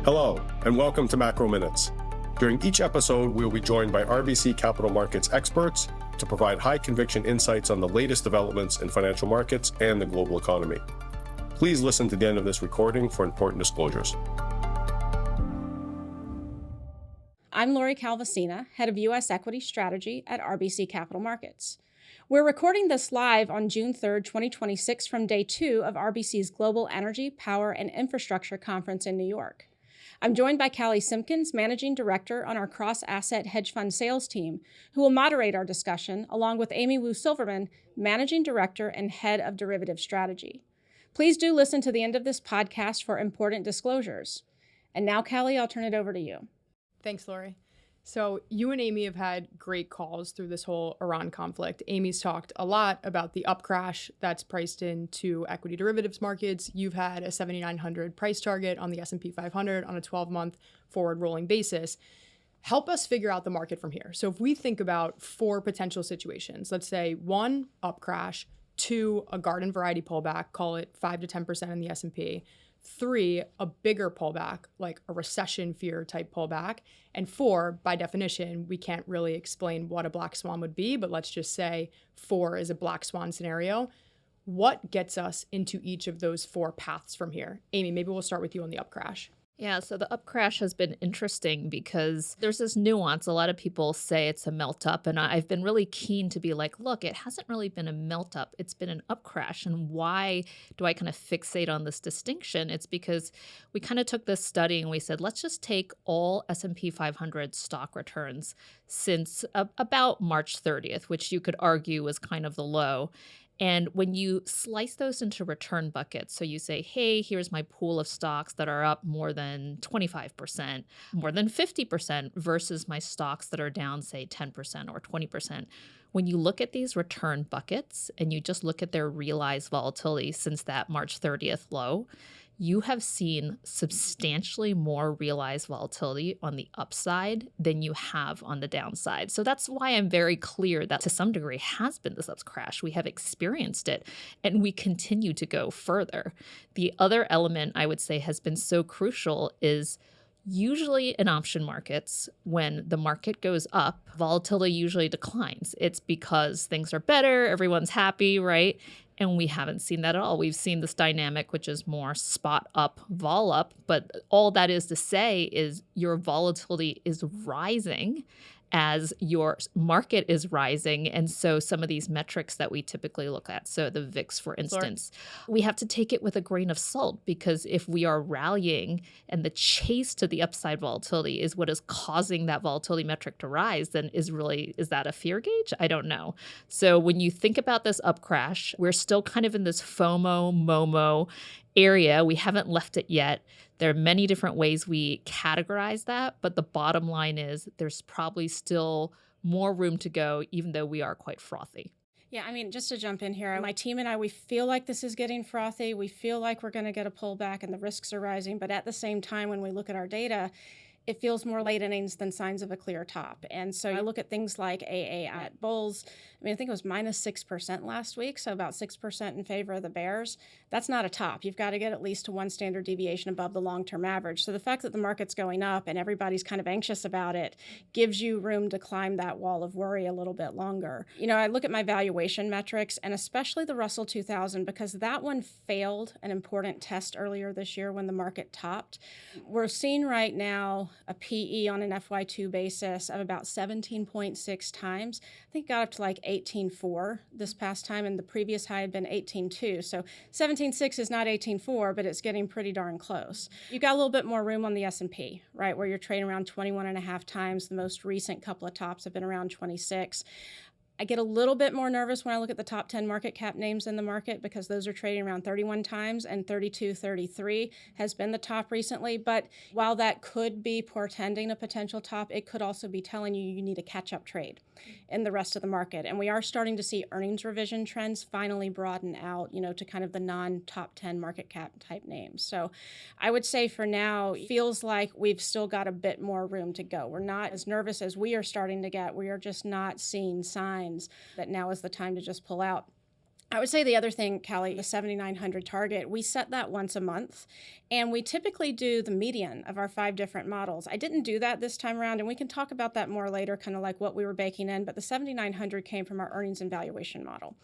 Hello, and welcome to Macro Minutes. During each episode, we will be joined by RBC Capital Markets experts to provide high-conviction insights on the latest developments in financial markets and the global economy. Please listen to the end of this recording for important disclosures. I'm Lori Calvasina, Head of U.S. Equity Strategy at RBC Capital Markets. We're recording this live on June 3rd, 2026 from Day 2 of RBC's Global Energy, Power, and Infrastructure Conference in New York. I'm joined by Callie Simpkins, Managing Director on our cross-asset hedge fund sales team, who will moderate our discussion, along with Amy Wu Silverman, Managing Director and Head of Derivative Strategy. Please do listen to the end of this podcast for important disclosures. And now, Callie, I'll turn it over to you. Thanks, Lori. So you and Amy have had great calls through this whole Iran conflict. Amy's talked a lot about the up crash that's priced into equity derivatives markets. You've had a 7,900 price target on the S&P 500 on a 12-month forward rolling basis. Help us figure out the market from here. So if we think about four potential situations, let's say 1, up crash, 2, a garden variety pullback, call it 5 to 10% in the S&P, 3, a bigger pullback, like a recession fear type pullback. And 4, by definition, we can't really explain what a black swan would be, but let's just say 4 is a black swan scenario. What gets us into each of those 4 paths from here? Amy, maybe we'll start with you on the up crash. Yeah, so the up crash has been interesting because there's this nuance. A lot of people say it's a melt up, and I've been really keen to be like, look, it hasn't really been a melt up. It's been an up crash. And why do I kind of fixate on this distinction? It's because we kind of took this study and we said, let's just take all S&P 500 stock returns since about March 30th, which you could argue was kind of the low. And when you slice those into return buckets, so you say, hey, here's my pool of stocks that are up more than 25%, more than 50% versus my stocks that are down, say, 10% or 20%. When you look at these return buckets and you just look at their realized volatility since that March 30th low, you have seen substantially more realized volatility on the upside than you have on the downside. So that's why I'm very clear that to some degree has been this up crash. We have experienced it and we continue to go further. The other element I would say has been so crucial is usually in option markets, when the market goes up, volatility usually declines. It's because things are better, everyone's happy, right? And we haven't seen that at all. We've seen this dynamic, which is more spot up, vol up. But all that is to say is your volatility is rising as your market is rising. And so some of these metrics that we typically look at, so the VIX, for instance, we have to take it with a grain of salt, because if we are rallying and the chase to the upside volatility is what is causing that volatility metric to rise, then is that a fear gauge? I don't know. So when you think about this up crash, we're still kind of in this FOMO, MOMO area. We haven't left it yet. There are many different ways we categorize that, but the bottom line is there's probably still more room to go, even though we are quite frothy. Yeah, I mean, just to jump in here, my team and I, we feel like this is getting frothy. We feel like we're going to get a pullback and the risks are rising. But at the same time, when we look at our data, it feels more late innings than signs of a clear top. And so I look at things like AA at Bulls. I mean, I think it was minus 6% last week, so about 6% in favor of the bears. That's not a top. You've got to get at least to 1 standard deviation above the long-term average. So the fact that the market's going up and everybody's kind of anxious about it gives you room to climb that wall of worry a little bit longer. You know, I look at my valuation metrics, and especially the Russell 2000, because that one failed an important test earlier this year when the market topped. We're seeing right now a PE on an FY2 basis of about 17.6 times. I think it got up to like 18.4 this past time, and the previous high had been 18.2. So 17.6 is not 18.4, but it's getting pretty darn close. You got a little bit more room on the S&P, right, where you're trading around 21.5 times. The most recent couple of tops have been around 26. I get a little bit more nervous when I look at the top 10 market cap names in the market, because those are trading around 31 times, and 32, 33 has been the top recently. But while that could be portending a potential top, it could also be telling you need a catch-up trade in the rest of the market. And we are starting to see earnings revision trends finally broaden out, to kind of the non-top 10 market cap type names. So I would say for now, it feels like we've still got a bit more room to go. We're not as nervous as we are starting to get. We are just not seeing signs that now is the time to just pull out. I would say the other thing, Callie, the 7,900 target, we set that once a month, and we typically do the median of our 5 different models. I didn't do that this time around, and we can talk about that more later, kind of like what we were baking in, but the 7,900 came from our earnings and valuation model.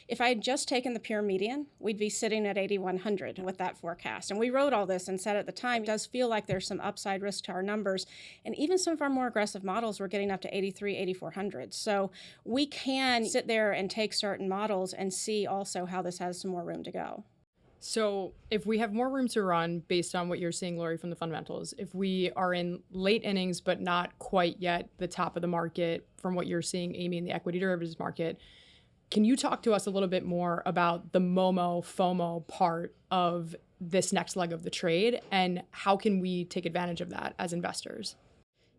If I had just taken the pure median, we'd be sitting at 8,100 with that forecast. And we wrote all this and said at the time, it does feel like there's some upside risk to our numbers. And even some of our more aggressive models were getting up to 83, 8,400. So we can sit there and take certain models and see also how this has some more room to go. So if we have more room to run based on what you're seeing, Lori, from the fundamentals, if we are in late innings but not quite yet the top of the market from what you're seeing, Amy, in the equity derivatives market, can you talk to us a little bit more about the MOMO, FOMO part of this next leg of the trade, and how can we take advantage of that as investors?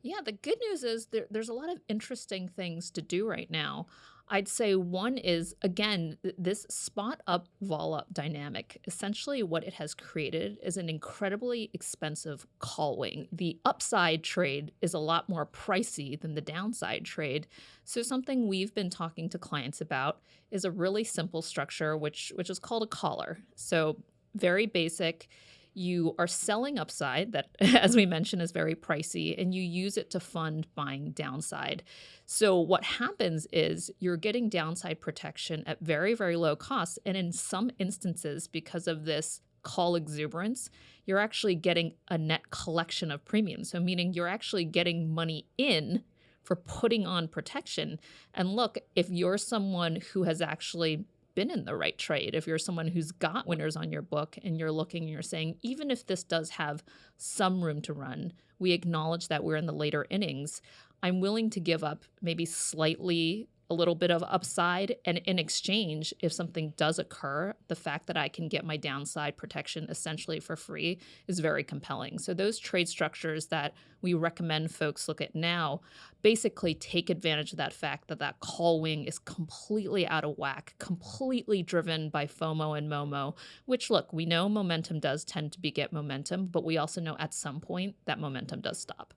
Yeah, the good news is there's a lot of interesting things to do right now. I'd say one is, again, this spot up, vol up dynamic. Essentially, what it has created is an incredibly expensive call wing. The upside trade is a lot more pricey than the downside trade. So something we've been talking to clients about is a really simple structure, which is called a collar. So very basic. You are selling upside that, as we mentioned, is very pricey, and you use it to fund buying downside. So what happens is you're getting downside protection at very, very low costs. And in some instances, because of this call exuberance, you're actually getting a net collection of premiums. So meaning you're actually getting money in for putting on protection. And look, if you're someone who has actually been in the right trade, if you're someone who's got winners on your book and you're looking and you're saying, even if this does have some room to run, we acknowledge that we're in the later innings, I'm willing to give up maybe slightly a little bit of upside. And in exchange, if something does occur, the fact that I can get my downside protection essentially for free is very compelling. So those trade structures that we recommend folks look at now basically take advantage of that fact that that call wing is completely out of whack, completely driven by FOMO and MOMO, which, look, we know momentum does tend to beget momentum, but we also know at some point that momentum does stop.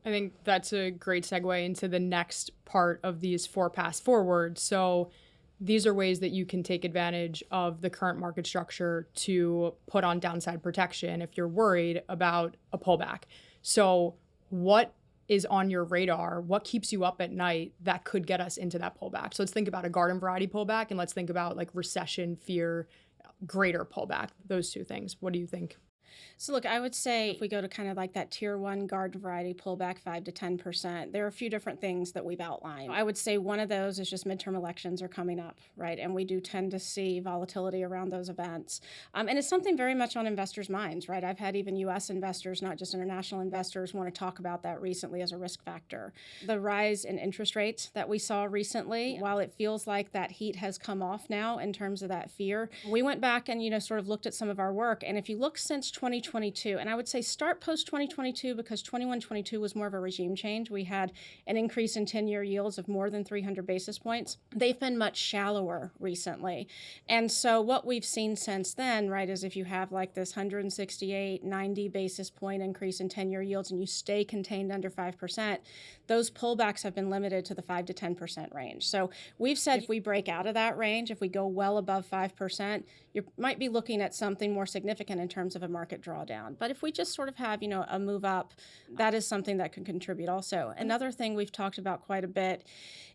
I think that's a great segue into the next part of these 4 paths forward. So these are ways that you can take advantage of the current market structure to put on downside protection if you're worried about a pullback. So what is on your radar? What keeps you up at night that could get us into that pullback? So let's think about a garden variety pullback, and let's think about like recession fear, greater pullback, those 2 things. What do you think? So look, I would say if we go to kind of like that tier 1 garden variety pullback 5 to 10%, there are a few different things that we've outlined. I would say one of those is just midterm elections are coming up, right? And we do tend to see volatility around those events. And it's something very much on investors' minds, right? I've had even U.S. investors, not just international investors, want to talk about that recently as a risk factor. The rise in interest rates that we saw recently, while it feels like that heat has come off now in terms of that fear, we went back and, sort of looked at some of our work. And if you look since 2022, and I would say start post 2022 because 21-22 was more of a regime change. We had an increase in 10-year yields of more than 300 basis points. They've been much shallower recently. And so what we've seen since then, right, is if you have like this 168, 90 basis point increase in 10-year yields and you stay contained under 5%, those pullbacks have been limited to the 5 to 10% range. So we've said if we break out of that range, if we go well above 5%, you might be looking at something more significant in terms of a market drawdown. But if we just sort of have, a move up, that is something that can contribute also. Another thing we've talked about quite a bit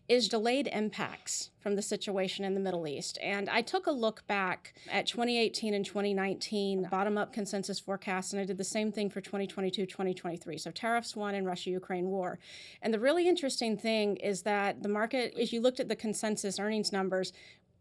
is delayed impacts from the situation in the Middle East. And I took a look back at 2018 and 2019 bottom-up consensus forecasts, and I did the same thing for 2022, 2023. So tariffs 1 and Russia-Ukraine war. And the really interesting thing is that the market, as you looked at the consensus earnings numbers,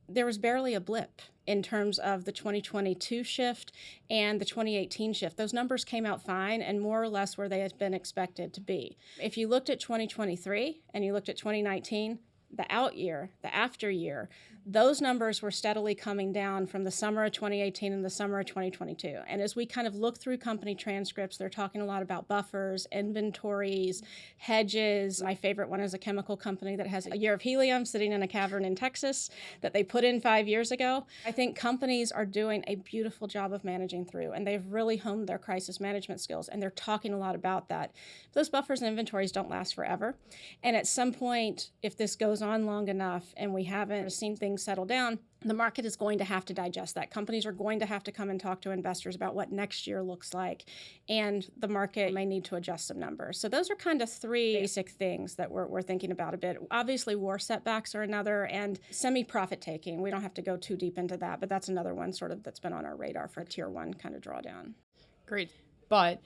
there was barely a blip in terms of the 2022 shift and the 2018 shift. Those numbers came out fine and more or less where they had been expected to be. If you looked at 2023 and you looked at 2019, the out year, the after year, those numbers were steadily coming down from the summer of 2018 and the summer of 2022. And as we kind of look through company transcripts, they're talking a lot about buffers, inventories, hedges. My favorite one is a chemical company that has a year of helium sitting in a cavern in Texas that they put in 5 years ago. I think companies are doing a beautiful job of managing through, and they've really honed their crisis management skills, and they're talking a lot about that. Those buffers and inventories don't last forever. And at some point, if this goes on long enough and we haven't seen things things settle down, the market is going to have to digest that. Companies are going to have to come and talk to investors about what next year looks like, and the market may need to adjust some numbers. So those are kind of three basic things that we're thinking about a bit. Obviously, war setbacks are another, and semi-profit taking. We don't have to go too deep into that, but that's another one sort of that's been on our radar for a tier one kind of drawdown. Great. But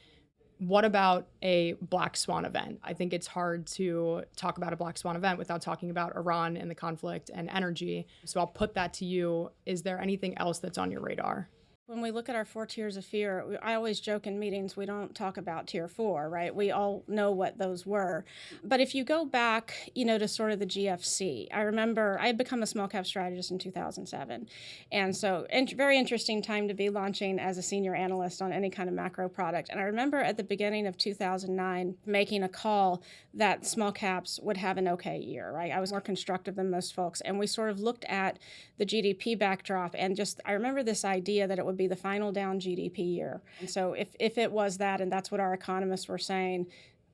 what about a black swan event? I think it's hard to talk about a black swan event without talking about Iran and the conflict and energy. So I'll put that to you. Is there anything else that's on your radar? When we look at our 4 tiers of fear, I always joke in meetings, we don't talk about tier 4, right? We all know what those were. But if you go back, to sort of the GFC, I remember I had become a small cap strategist in 2007. And so very interesting time to be launching as a senior analyst on any kind of macro product. And I remember at the beginning of 2009 making a call that small caps would have an okay year, right? I was more constructive than most folks. And we sort of looked at the GDP backdrop and I remember this idea that it would be the final down GDP year. And so if it was that, and that's what our economists were saying,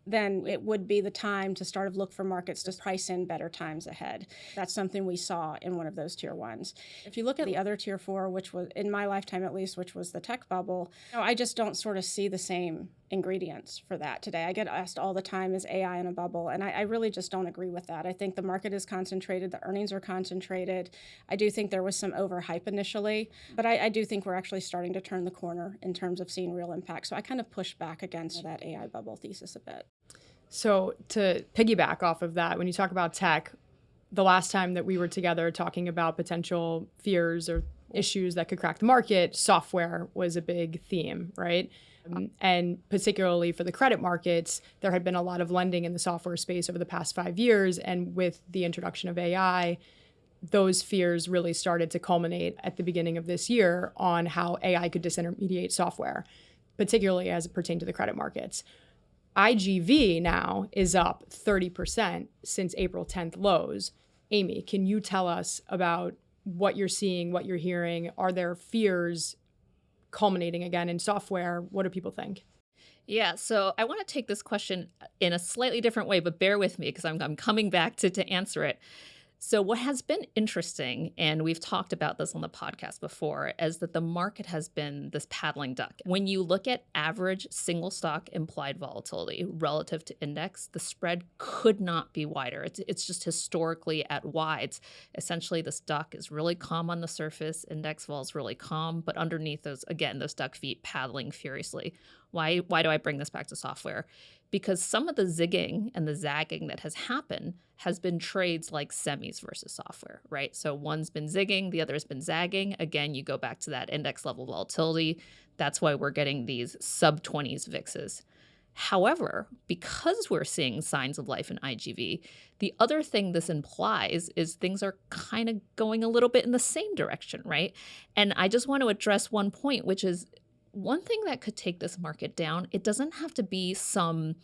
then it would be the time to start to look for markets to price in better times ahead. That's something we saw in one of those tier ones. If you look at the other tier 4, which was, in my lifetime at least, which was the tech bubble, I just don't sort of see the same ingredients for that today. I get asked all the time, is AI in a bubble? And I really just don't agree with that. I think the market is concentrated, the earnings are concentrated. I do think there was some overhype initially, but I do think we're actually starting to turn the corner in terms of seeing real impact. So I kind of push back against that AI bubble thesis a bit. So to piggyback off of that, when you talk about tech, the last time that we were together talking about potential fears or issues that could crack the market, software was a big theme, right? And particularly for the credit markets, there had been a lot of lending in the software space over the past 5 years. And with the introduction of AI, those fears really started to culminate at the beginning of this year on how AI could disintermediate software, particularly as it pertained to the credit markets. IGV now is up 30% since April 10th lows. Amy, can you tell us about what you're seeing, what you're hearing? Are there fears culminating again in software? What do people think? Yeah, so I want to take this question in a slightly different way, but bear with me because I'm coming back to answer it. So what has been interesting, and we've talked about this on the podcast before, is that the market has been this paddling duck. When you look at average single stock implied volatility relative to index, the spread could not be wider. It's just historically at wides. Essentially, this duck is really calm on the surface. Index vol is really calm, but underneath those duck feet paddling furiously. Why do I bring this back to software? Because some of the zigging and the zagging that has happened has been trades like semis versus software, right? So one's been zigging, the other has been zagging. Again, you go back to that index level volatility. That's why we're getting these sub-20s VIXs. However, because we're seeing signs of life in IGV, the other thing this implies is things are kind of going a little bit in the same direction, right? And I just want to address one point, which is one thing that could take this market down. It doesn't have to be some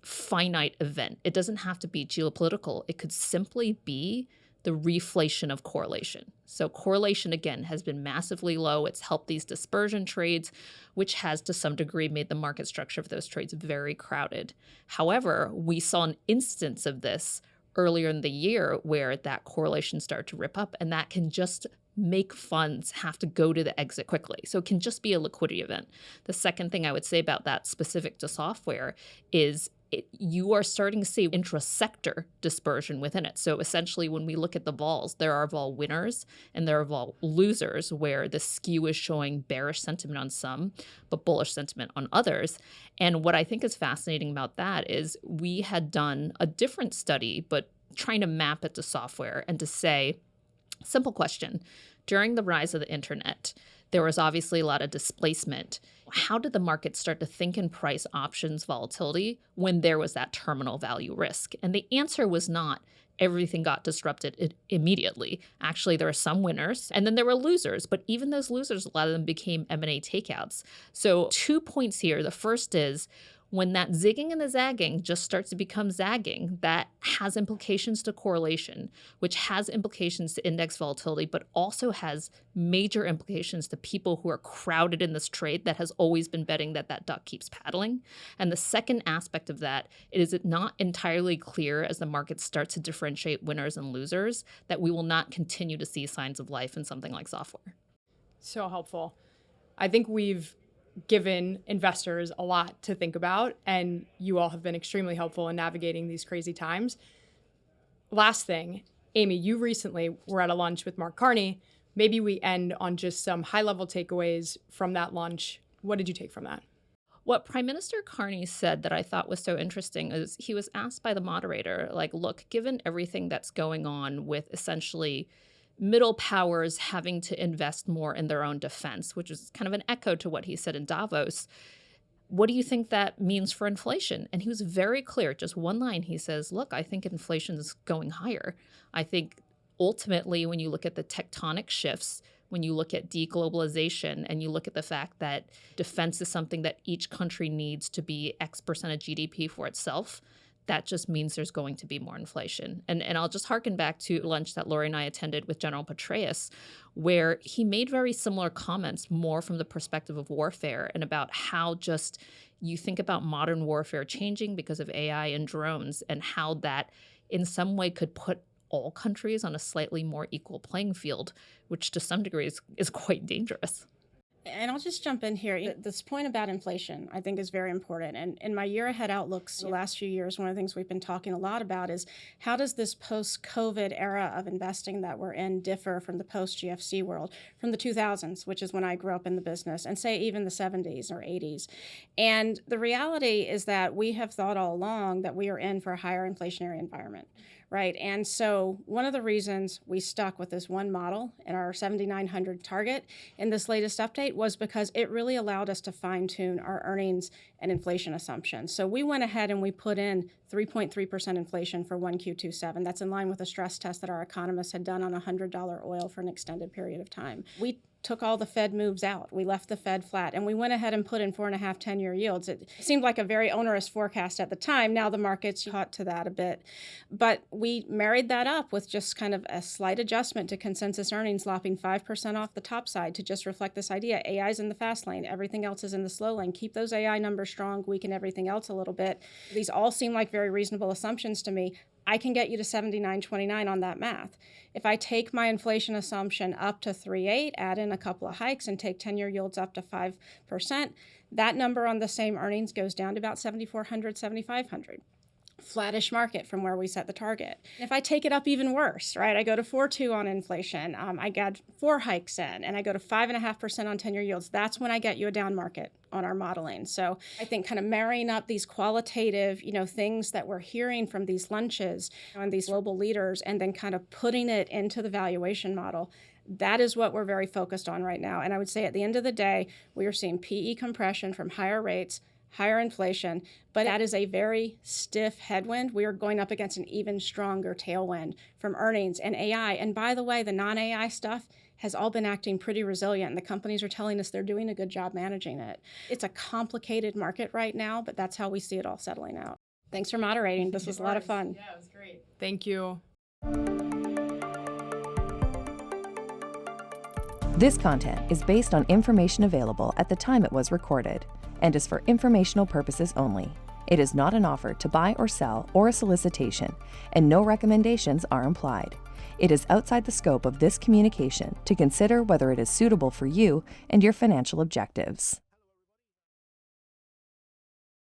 finite event. It doesn't have to be geopolitical. It could simply be the reflation of correlation. So correlation, again, has been massively low. It's helped these dispersion trades, which has to some degree made the market structure of those trades very crowded. However, we saw an instance of this earlier in the year where that correlation started to rip up, and that can just make funds have to go to the exit quickly. So it can just be a liquidity event. The second thing I would say about that specific to software is you are starting to see intra-sector dispersion within it. So essentially, when we look at the vols, there are vol winners and there are vol losers, where the skew is showing bearish sentiment on some, but bullish sentiment on others. And what I think is fascinating about that is we had done a different study, but trying to map it to software and to say, simple question, during the rise of the internet, there was obviously a lot of displacement. How did the market start to think and price options volatility when there was that terminal value risk? And the answer was not everything got disrupted immediately. Actually, there are some winners and then there were losers, but even those losers, a lot of them became M&A takeouts. So 2 points here. The first is When that zigging and the zagging just starts to become zagging, that has implications to correlation, which has implications to index volatility, but also has major implications to people who are crowded in this trade that has always been betting that that duck keeps paddling. And the second aspect of that is it not entirely clear as the market starts to differentiate winners and losers that we will not continue to see signs of life in something like software. So helpful. I think we've given investors a lot to think about, and you all have been extremely helpful in navigating these crazy times. Last thing, Amy, you recently were at a lunch with Mark Carney. Maybe we end on just some high-level takeaways from that lunch. What did you take from that? What Prime Minister Carney said that I thought was so interesting is he was asked by the moderator, like, look, given everything that's going on with essentially middle powers having to invest more in their own defense, which is kind of an echo to what he said in Davos, what do you think that means for inflation? And he was very clear, just one line. He says, look, I think inflation is going higher. I think ultimately, when you look at the tectonic shifts, when you look at deglobalization and you look at the fact that defense is something that each country needs to be X percent of GDP for itself, that just means there's going to be more inflation. And I'll just harken back to lunch that Lori and I attended with General Petraeus, where he made very similar comments, more from the perspective of warfare and about how just you think about modern warfare changing because of AI and drones, and how that in some way could put all countries on a slightly more equal playing field, which to some degree is quite dangerous. And I'll just jump in here. This point about inflation, I think, is very important. And in my year ahead outlooks, the last few years, one of the things we've been talking a lot about is how does this post-COVID era of investing that we're in differ from the post-GFC world, from the 2000s, which is when I grew up in the business, and say even the 70s or 80s. And the reality is that we have thought all along that we are in for a higher inflationary environment. Right. And so one of the reasons we stuck with this one model and our 7,900 target in this latest update was because it really allowed us to fine tune our earnings and inflation assumptions. So we went ahead and we put in 3.3% inflation for 1Q27. That's in line with a stress test that our economists had done on $100 oil for an extended period of time. We took all the Fed moves out. We left the Fed flat, and we went ahead and put in 4.5 10-year yields. It seemed like a very onerous forecast at the time. Now the market's caught to that a bit. But we married that up with just kind of a slight adjustment to consensus earnings, lopping 5% off the top side to just reflect this idea. AI's in the fast lane. Everything else is in the slow lane. Keep those AI numbers strong, weaken everything else a little bit. These all seem like very reasonable assumptions to me. I can get you to 79.29 on that math. If I take my inflation assumption up to 3.8, add in a couple of hikes, and take 10-year yields up to 5%, that number on the same earnings goes down to about 7,400, 7,500. Flattish market from where we set the target. If I take it up even worse, right, I go to 4.2 on inflation, I get 4 hikes in, and I go to 5.5% on 10-year yields, that's when I get you a down market on our modeling. So I think kind of marrying up these qualitative, things that we're hearing from these lunches and these global leaders, and then kind of putting it into the valuation model, that is what we're very focused on right now. And I would say at the end of the day, we are seeing PE compression from higher rates, higher inflation, but that is a very stiff headwind. We are going up against an even stronger tailwind from earnings and AI. And by the way, the non-AI stuff has all been acting pretty resilient. The companies are telling us they're doing a good job managing it. It's a complicated market right now, but that's how we see it all settling out. Thanks for moderating. This was a lot of fun. Yeah, it was great. Thank you. This content is based on information available at the time it was recorded and is for informational purposes only. It is not an offer to buy or sell or a solicitation, and no recommendations are implied. It is outside the scope of this communication to consider whether it is suitable for you and your financial objectives.